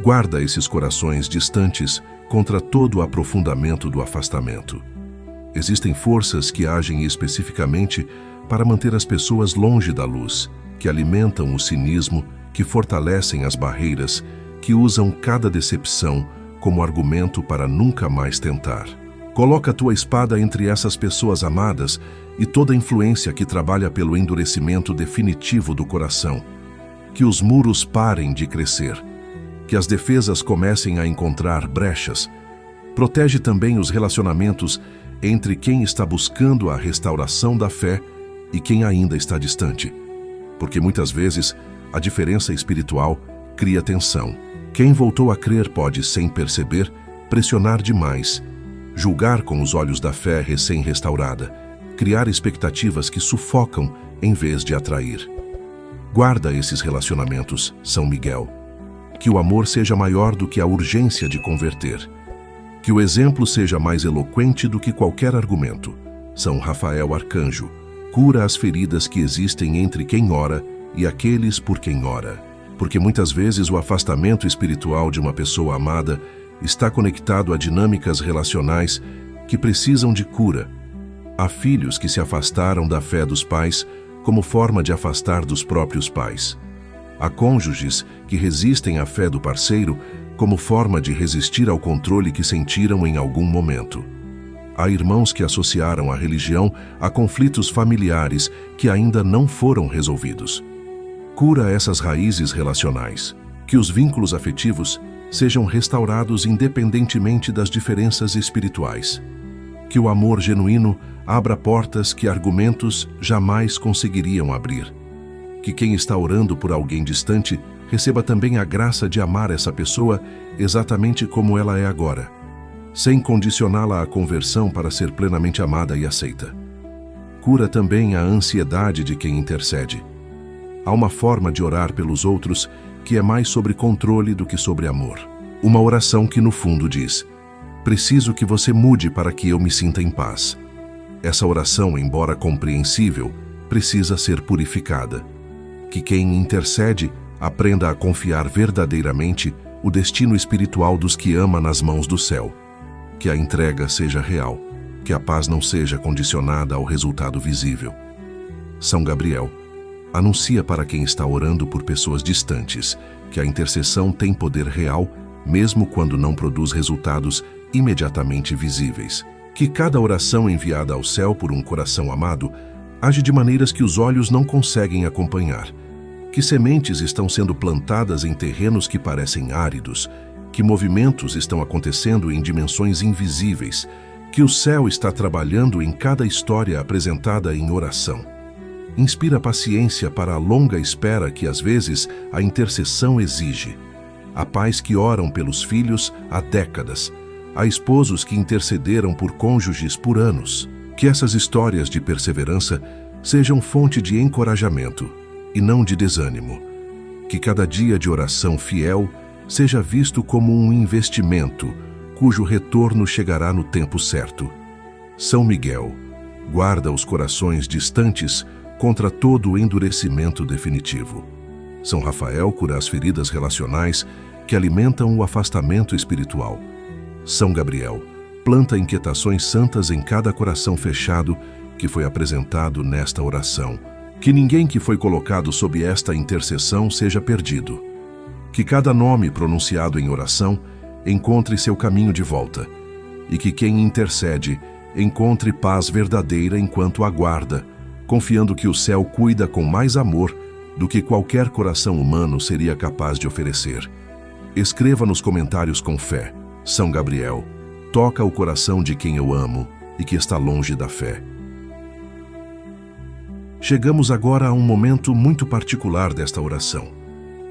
guarda esses corações distantes contra todo o aprofundamento do afastamento. Existem forças que agem especificamente para manter as pessoas longe da luz, que alimentam o cinismo, que fortalecem as barreiras, que usam cada decepção como argumento para nunca mais tentar. Coloca a tua espada entre essas pessoas amadas e toda influência que trabalha pelo endurecimento definitivo do coração. que os muros parem de crescer, que as defesas comecem a encontrar brechas. Protege também os relacionamentos entre quem está buscando a restauração da fé e quem ainda está distante, porque muitas vezes a diferença espiritual cria tensão. Quem voltou a crer pode, sem perceber, pressionar demais, julgar com os olhos da fé recém-restaurada, criar expectativas que sufocam em vez de atrair. Guarda esses relacionamentos, São Miguel. Que o amor seja maior do que a urgência de converter. Que o exemplo seja mais eloquente do que qualquer argumento. São Rafael Arcanjo, cura as feridas que existem entre quem ora e aqueles por quem ora. Porque muitas vezes o afastamento espiritual de uma pessoa amada está conectado a dinâmicas relacionais que precisam de cura. Há filhos que se afastaram da fé dos pais como forma de afastar dos próprios pais. Há cônjuges que resistem à fé do parceiro como forma de resistir ao controle que sentiram em algum momento. Há irmãos que associaram a religião a conflitos familiares que ainda não foram resolvidos. Cura essas raízes relacionais. Que os vínculos afetivos sejam restaurados independentemente das diferenças espirituais. Que o amor genuíno abra portas que argumentos jamais conseguiriam abrir. Que quem está orando por alguém distante receba também a graça de amar essa pessoa exatamente como ela é agora, sem condicioná-la à conversão para ser plenamente amada e aceita. Cura também a ansiedade de quem intercede. Há uma forma de orar pelos outros que é mais sobre controle do que sobre amor. Uma oração que no fundo diz: preciso que você mude para que eu me sinta em paz. Essa oração, embora compreensível, precisa ser purificada. Que quem intercede aprenda a confiar verdadeiramente o destino espiritual dos que ama nas mãos do céu. Que a entrega seja real, que a paz não seja condicionada ao resultado visível. São Gabriel, anuncia para quem está orando por pessoas distantes que a intercessão tem poder real, mesmo quando não produz resultados imediatamente visíveis. Que cada oração enviada ao céu por um coração amado age de maneiras que os olhos não conseguem acompanhar. Que sementes estão sendo plantadas em terrenos que parecem áridos, que movimentos estão acontecendo em dimensões invisíveis, que o céu está trabalhando em cada história apresentada em oração. Inspira paciência para a longa espera que às vezes a intercessão exige. Há pais que oram pelos filhos há décadas. Há esposos que intercederam por cônjuges por anos. Que essas histórias de perseverança sejam fonte de encorajamento e não de desânimo. Que cada dia de oração fiel seja visto como um investimento, cujo retorno chegará no tempo certo. São Miguel, guarda os corações distantes contra todo o endurecimento definitivo. São Rafael cura as feridas relacionais que alimentam o afastamento espiritual. São Gabriel planta inquietações santas em cada coração fechado que foi apresentado nesta oração. Que ninguém que foi colocado sob esta intercessão seja perdido. Que cada nome pronunciado em oração encontre seu caminho de volta, e que quem intercede encontre paz verdadeira enquanto aguarda, confiando que o céu cuida com mais amor do que qualquer coração humano seria capaz de oferecer. Escreva nos comentários com fé: São Gabriel, toca o coração de quem eu amo e que está longe da fé. Chegamos agora a um momento muito particular desta oração.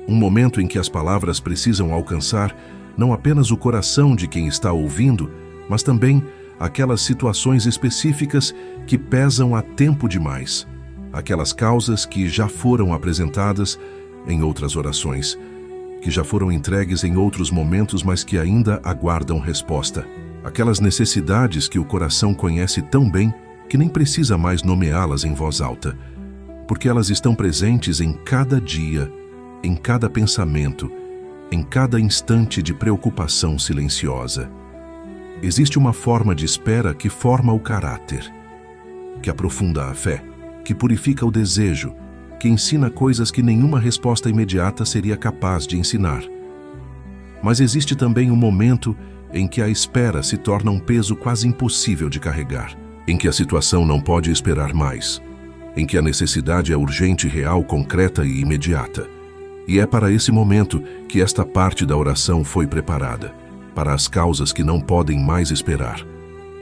Um momento em que as palavras precisam alcançar não apenas o coração de quem está ouvindo, mas também aquelas situações específicas que pesam há tempo demais, aquelas causas que já foram apresentadas em outras orações, que já foram entregues em outros momentos, mas que ainda aguardam resposta, aquelas necessidades que o coração conhece tão bem que nem precisa mais nomeá-las em voz alta, porque elas estão presentes em cada dia, em cada pensamento, em cada instante de preocupação silenciosa. Existe uma forma de espera que forma o caráter, que aprofunda a fé, que purifica o desejo, que ensina coisas que nenhuma resposta imediata seria capaz de ensinar. Mas existe também um momento em que a espera se torna um peso quase impossível de carregar, em que a situação não pode esperar mais, em que a necessidade é urgente, real, concreta e imediata. E é para esse momento que esta parte da oração foi preparada, para as causas que não podem mais esperar,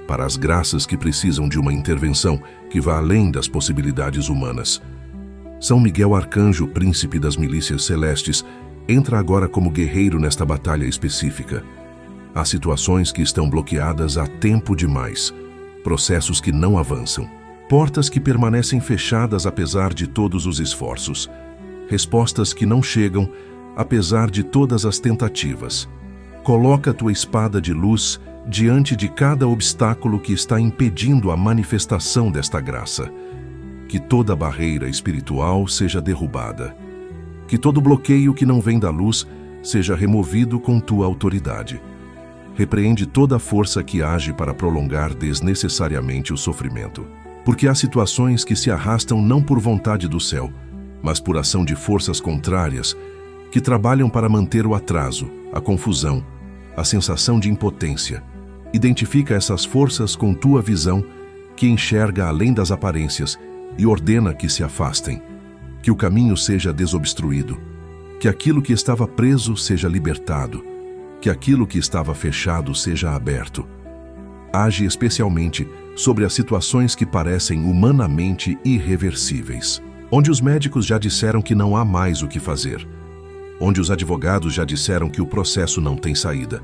para as graças que precisam de uma intervenção que vá além das possibilidades humanas. São Miguel Arcanjo, príncipe das milícias celestes, entra agora como guerreiro nesta batalha específica. Há situações que estão bloqueadas há tempo demais, processos que não avançam, portas que permanecem fechadas apesar de todos os esforços, respostas que não chegam apesar de todas as tentativas. Coloca a tua espada de luz diante de cada obstáculo que está impedindo a manifestação desta graça. Que toda barreira espiritual seja derrubada. Que todo bloqueio que não vem da luz seja removido com tua autoridade. Repreende toda a força que age para prolongar desnecessariamente o sofrimento. Porque há situações que se arrastam não por vontade do céu, mas por ação de forças contrárias que trabalham para manter o atraso, a confusão, a sensação de impotência. Identifica essas forças com tua visão, que enxerga além das aparências e ordena que se afastem, que o caminho seja desobstruído, que aquilo que estava preso seja libertado, que aquilo que estava fechado seja aberto. Age especialmente sobre as situações que parecem humanamente irreversíveis, onde os médicos já disseram que não há mais o que fazer, onde os advogados já disseram que o processo não tem saída,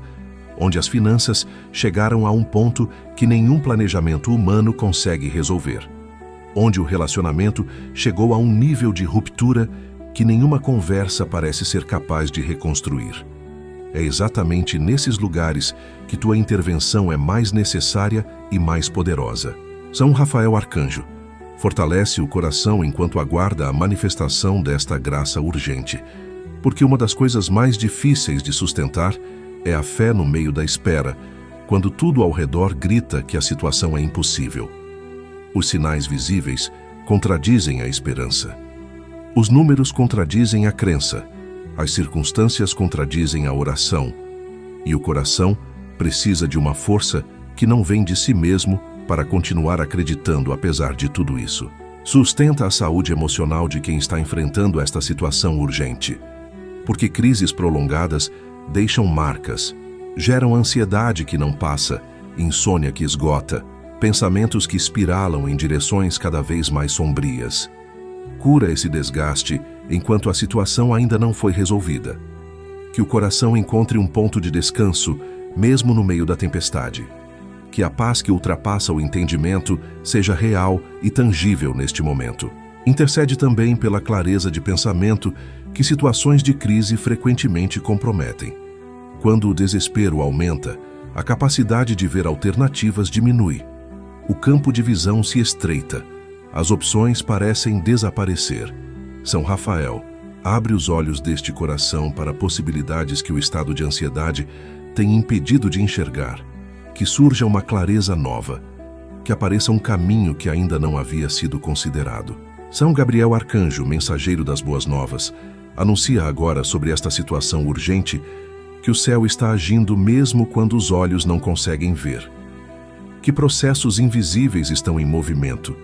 onde as finanças chegaram a um ponto que nenhum planejamento humano consegue resolver, onde o relacionamento chegou a um nível de ruptura que nenhuma conversa parece ser capaz de reconstruir. É exatamente nesses lugares que tua intervenção é mais necessária e mais poderosa. São Rafael Arcanjo, fortalece o coração enquanto aguarda a manifestação desta graça urgente, porque uma das coisas mais difíceis de sustentar é a fé no meio da espera, quando tudo ao redor grita que a situação é impossível. Os sinais visíveis contradizem a esperança. Os números contradizem a crença. As circunstâncias contradizem a oração. E o coração precisa de uma força que não vem de si mesmo para continuar acreditando apesar de tudo isso. Sustenta a saúde emocional de quem está enfrentando esta situação urgente. Porque crises prolongadas deixam marcas, geram ansiedade que não passa, insônia que esgota, pensamentos que espiralam em direções cada vez mais sombrias. Cura esse desgaste enquanto a situação ainda não foi resolvida. Que o coração encontre um ponto de descanso, mesmo no meio da tempestade. Que a paz que ultrapassa o entendimento seja real e tangível neste momento. Intercede também pela clareza de pensamento que situações de crise frequentemente comprometem. Quando o desespero aumenta, a capacidade de ver alternativas diminui. O campo de visão se estreita. As opções parecem desaparecer. São Rafael, abre os olhos deste coração para possibilidades que o estado de ansiedade tem impedido de enxergar. Que surja uma clareza nova. Que apareça um caminho que ainda não havia sido considerado. São Gabriel Arcanjo, mensageiro das boas novas, anuncia agora sobre esta situação urgente que o céu está agindo mesmo quando os olhos não conseguem ver. Que processos invisíveis estão em movimento,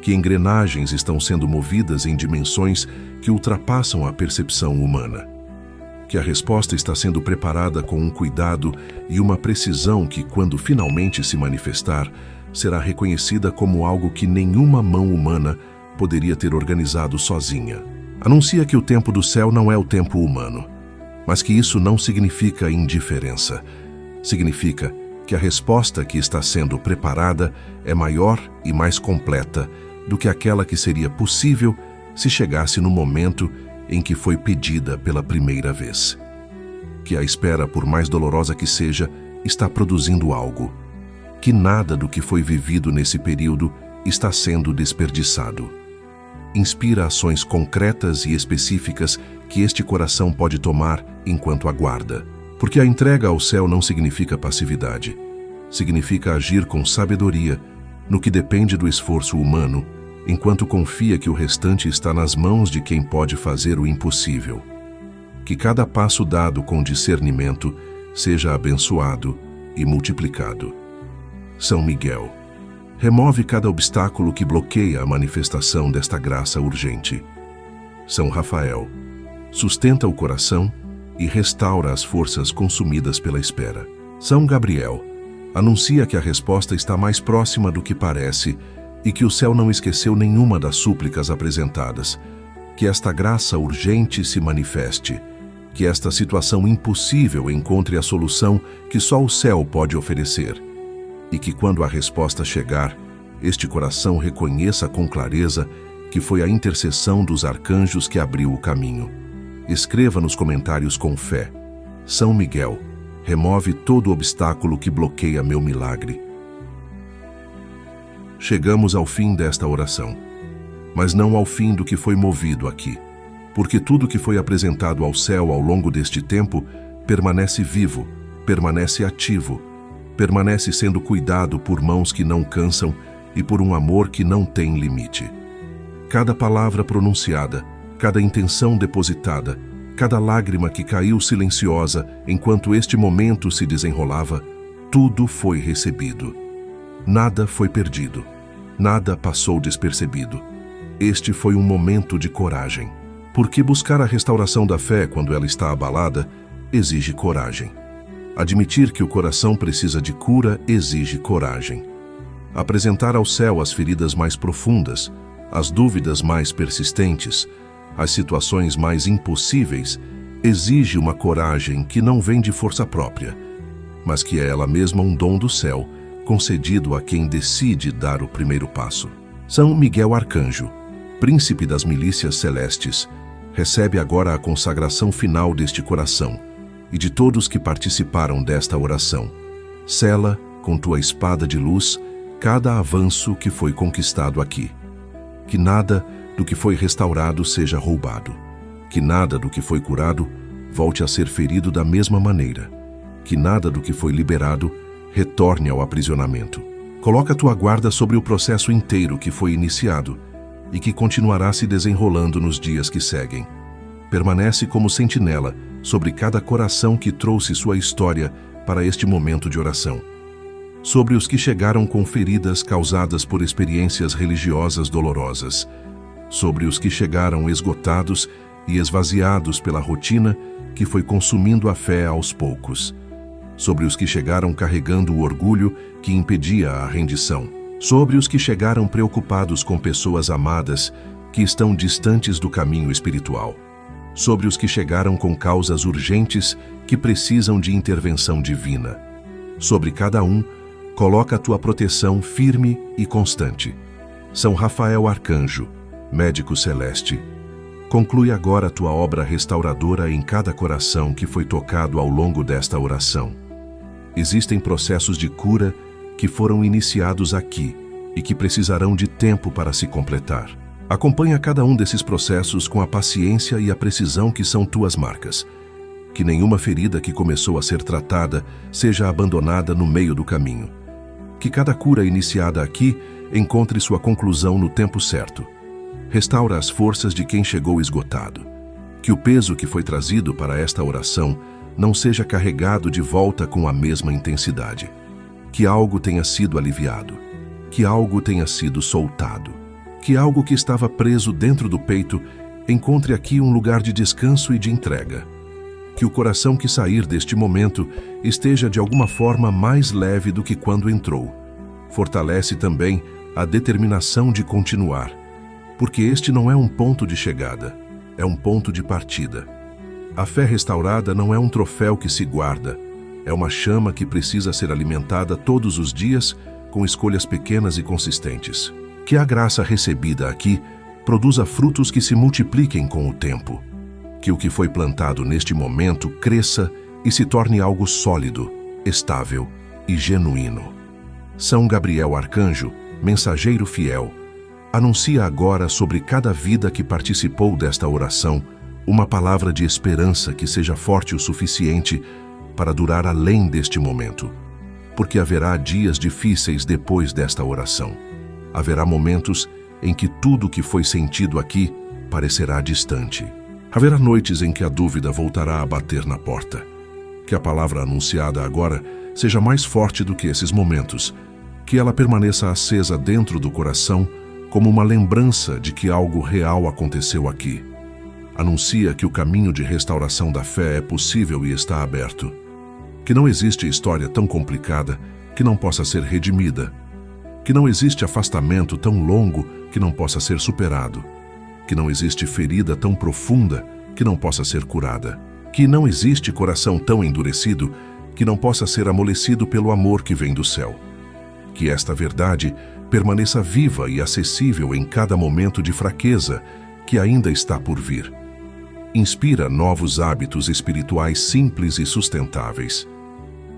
que engrenagens estão sendo movidas em dimensões que ultrapassam a percepção humana. Que a resposta está sendo preparada com um cuidado e uma precisão que, quando finalmente se manifestar, será reconhecida como algo que nenhuma mão humana poderia ter organizado sozinha. Anuncia que o tempo do céu não é o tempo humano, mas que isso não significa indiferença. Significa que a resposta que está sendo preparada é maior e mais completa do que aquela que seria possível se chegasse no momento em que foi pedida pela primeira vez. Que a espera, por mais dolorosa que seja, está produzindo algo. Que nada do que foi vivido nesse período está sendo desperdiçado. Inspira ações concretas e específicas que este coração pode tomar enquanto aguarda. Porque a entrega ao céu não significa passividade. Significa agir com sabedoria no que depende do esforço humano, enquanto confia que o restante está nas mãos de quem pode fazer o impossível. Que cada passo dado com discernimento seja abençoado e multiplicado. São Miguel, remove cada obstáculo que bloqueia a manifestação desta graça urgente. São Rafael, sustenta o coração e restaura as forças consumidas pela espera. São Gabriel anuncia que a resposta está mais próxima do que parece e que o céu não esqueceu nenhuma das súplicas apresentadas. Que esta graça urgente se manifeste, que esta situação impossível encontre a solução que só o céu pode oferecer, e que quando a resposta chegar, este coração reconheça com clareza que foi a intercessão dos arcanjos que abriu o caminho. Escreva nos comentários com fé: São Miguel, remove todo obstáculo que bloqueia meu milagre. Chegamos ao fim desta oração, mas não ao fim do que foi movido aqui, porque tudo que foi apresentado ao céu ao longo deste tempo permanece vivo, permanece ativo, permanece sendo cuidado por mãos que não cansam e por um amor que não tem limite. Cada palavra pronunciada, cada intenção depositada, cada lágrima que caiu silenciosa enquanto este momento se desenrolava, tudo foi recebido. Nada foi perdido, nada passou despercebido. Este foi um momento de coragem, porque buscar a restauração da fé quando ela está abalada exige coragem. Admitir que o coração precisa de cura exige coragem. Apresentar ao céu as feridas mais profundas, as dúvidas mais persistentes, as situações mais impossíveis, exige uma coragem que não vem de força própria, mas que é ela mesma um dom do céu, concedido a quem decide dar o primeiro passo. São Miguel Arcanjo, príncipe das milícias celestes, recebe agora a consagração final deste coração e de todos que participaram desta oração. Sela, com tua espada de luz, cada avanço que foi conquistado aqui. Que nada do que foi restaurado seja roubado. Que nada do que foi curado volte a ser ferido da mesma maneira. Que nada do que foi liberado retorne ao aprisionamento. Coloca tua guarda sobre o processo inteiro que foi iniciado e que continuará se desenrolando nos dias que seguem. Permanece como sentinela sobre cada coração que trouxe sua história para este momento de oração. Sobre os que chegaram com feridas causadas por experiências religiosas dolorosas. Sobre os que chegaram esgotados e esvaziados pela rotina que foi consumindo a fé aos poucos. Sobre os que chegaram carregando o orgulho que impedia a rendição. Sobre os que chegaram preocupados com pessoas amadas que estão distantes do caminho espiritual. Sobre os que chegaram com causas urgentes que precisam de intervenção divina. Sobre cada um, coloca a tua proteção firme e constante. São Rafael Arcanjo, médico celeste, conclui agora a tua obra restauradora em cada coração que foi tocado ao longo desta oração. Existem processos de cura que foram iniciados aqui e que precisarão de tempo para se completar. Acompanha cada um desses processos com a paciência e a precisão que são tuas marcas. Que nenhuma ferida que começou a ser tratada seja abandonada no meio do caminho. Que cada cura iniciada aqui encontre sua conclusão no tempo certo. Restaura as forças de quem chegou esgotado. Que o peso que foi trazido para esta oração não seja carregado de volta com a mesma intensidade. Que algo tenha sido aliviado. Que algo tenha sido soltado. Que algo que estava preso dentro do peito encontre aqui um lugar de descanso e de entrega. Que o coração que sair deste momento esteja de alguma forma mais leve do que quando entrou. Fortalece também a determinação de continuar, porque este não é um ponto de chegada, é um ponto de partida. A fé restaurada não é um troféu que se guarda, é uma chama que precisa ser alimentada todos os dias com escolhas pequenas e consistentes. Que a graça recebida aqui produza frutos que se multipliquem com o tempo. Que o que foi plantado neste momento cresça e se torne algo sólido, estável e genuíno. São Gabriel Arcanjo, mensageiro fiel, anuncia agora sobre cada vida que participou desta oração uma palavra de esperança que seja forte o suficiente para durar além deste momento. Porque haverá dias difíceis depois desta oração. Haverá momentos em que tudo que foi sentido aqui parecerá distante. Haverá noites em que a dúvida voltará a bater na porta. Que a palavra anunciada agora seja mais forte do que esses momentos. Que ela permaneça acesa dentro do coração como uma lembrança de que algo real aconteceu aqui. Anuncia que o caminho de restauração da fé é possível e está aberto. Que não existe história tão complicada que não possa ser redimida. Que não existe afastamento tão longo que não possa ser superado. Que não existe ferida tão profunda que não possa ser curada. Que não existe coração tão endurecido que não possa ser amolecido pelo amor que vem do céu. Que esta verdade permaneça viva e acessível em cada momento de fraqueza que ainda está por vir. Inspira novos hábitos espirituais simples e sustentáveis.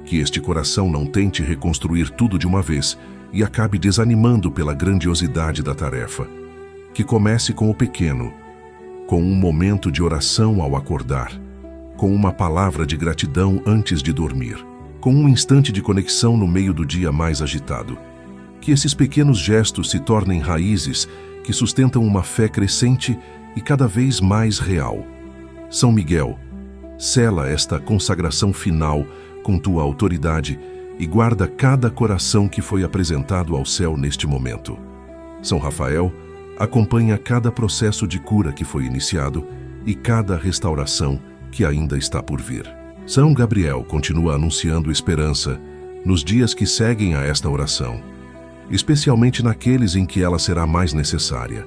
Que este coração não tente reconstruir tudo de uma vez e acabe desanimando pela grandiosidade da tarefa. Que comece com o pequeno, com um momento de oração ao acordar, com uma palavra de gratidão antes de dormir, com um instante de conexão no meio do dia mais agitado. Que esses pequenos gestos se tornem raízes que sustentam uma fé crescente e cada vez mais real. São Miguel, sela esta consagração final com tua autoridade e guarda cada coração que foi apresentado ao céu neste momento. São Rafael, acompanha cada processo de cura que foi iniciado e cada restauração que ainda está por vir. São Gabriel continua anunciando esperança nos dias que seguem a esta oração, especialmente naqueles em que ela será mais necessária.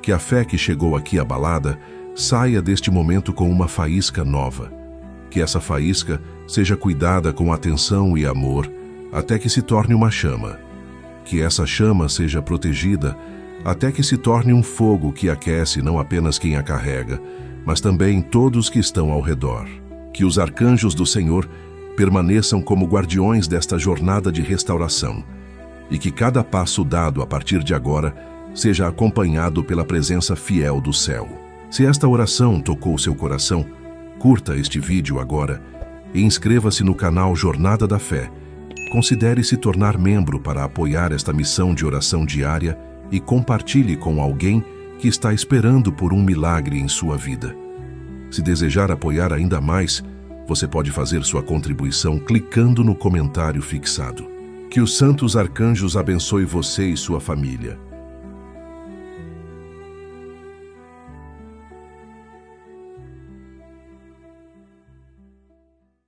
Que a fé que chegou aqui abalada saia deste momento com uma faísca nova. Que essa faísca seja cuidada com atenção e amor até que se torne uma chama. Que essa chama seja protegida até que se torne um fogo que aquece não apenas quem a carrega, mas também todos que estão ao redor. Que os arcanjos do Senhor permaneçam como guardiões desta jornada de restauração e que cada passo dado a partir de agora seja acompanhado pela presença fiel do céu. Se esta oração tocou seu coração, curta este vídeo agora e inscreva-se no canal Jornada da Fé. Considere se tornar membro para apoiar esta missão de oração diária e compartilhe com alguém que está esperando por um milagre em sua vida. Se desejar apoiar ainda mais, você pode fazer sua contribuição clicando no comentário fixado. Que os santos arcanjos abençoe você e sua família.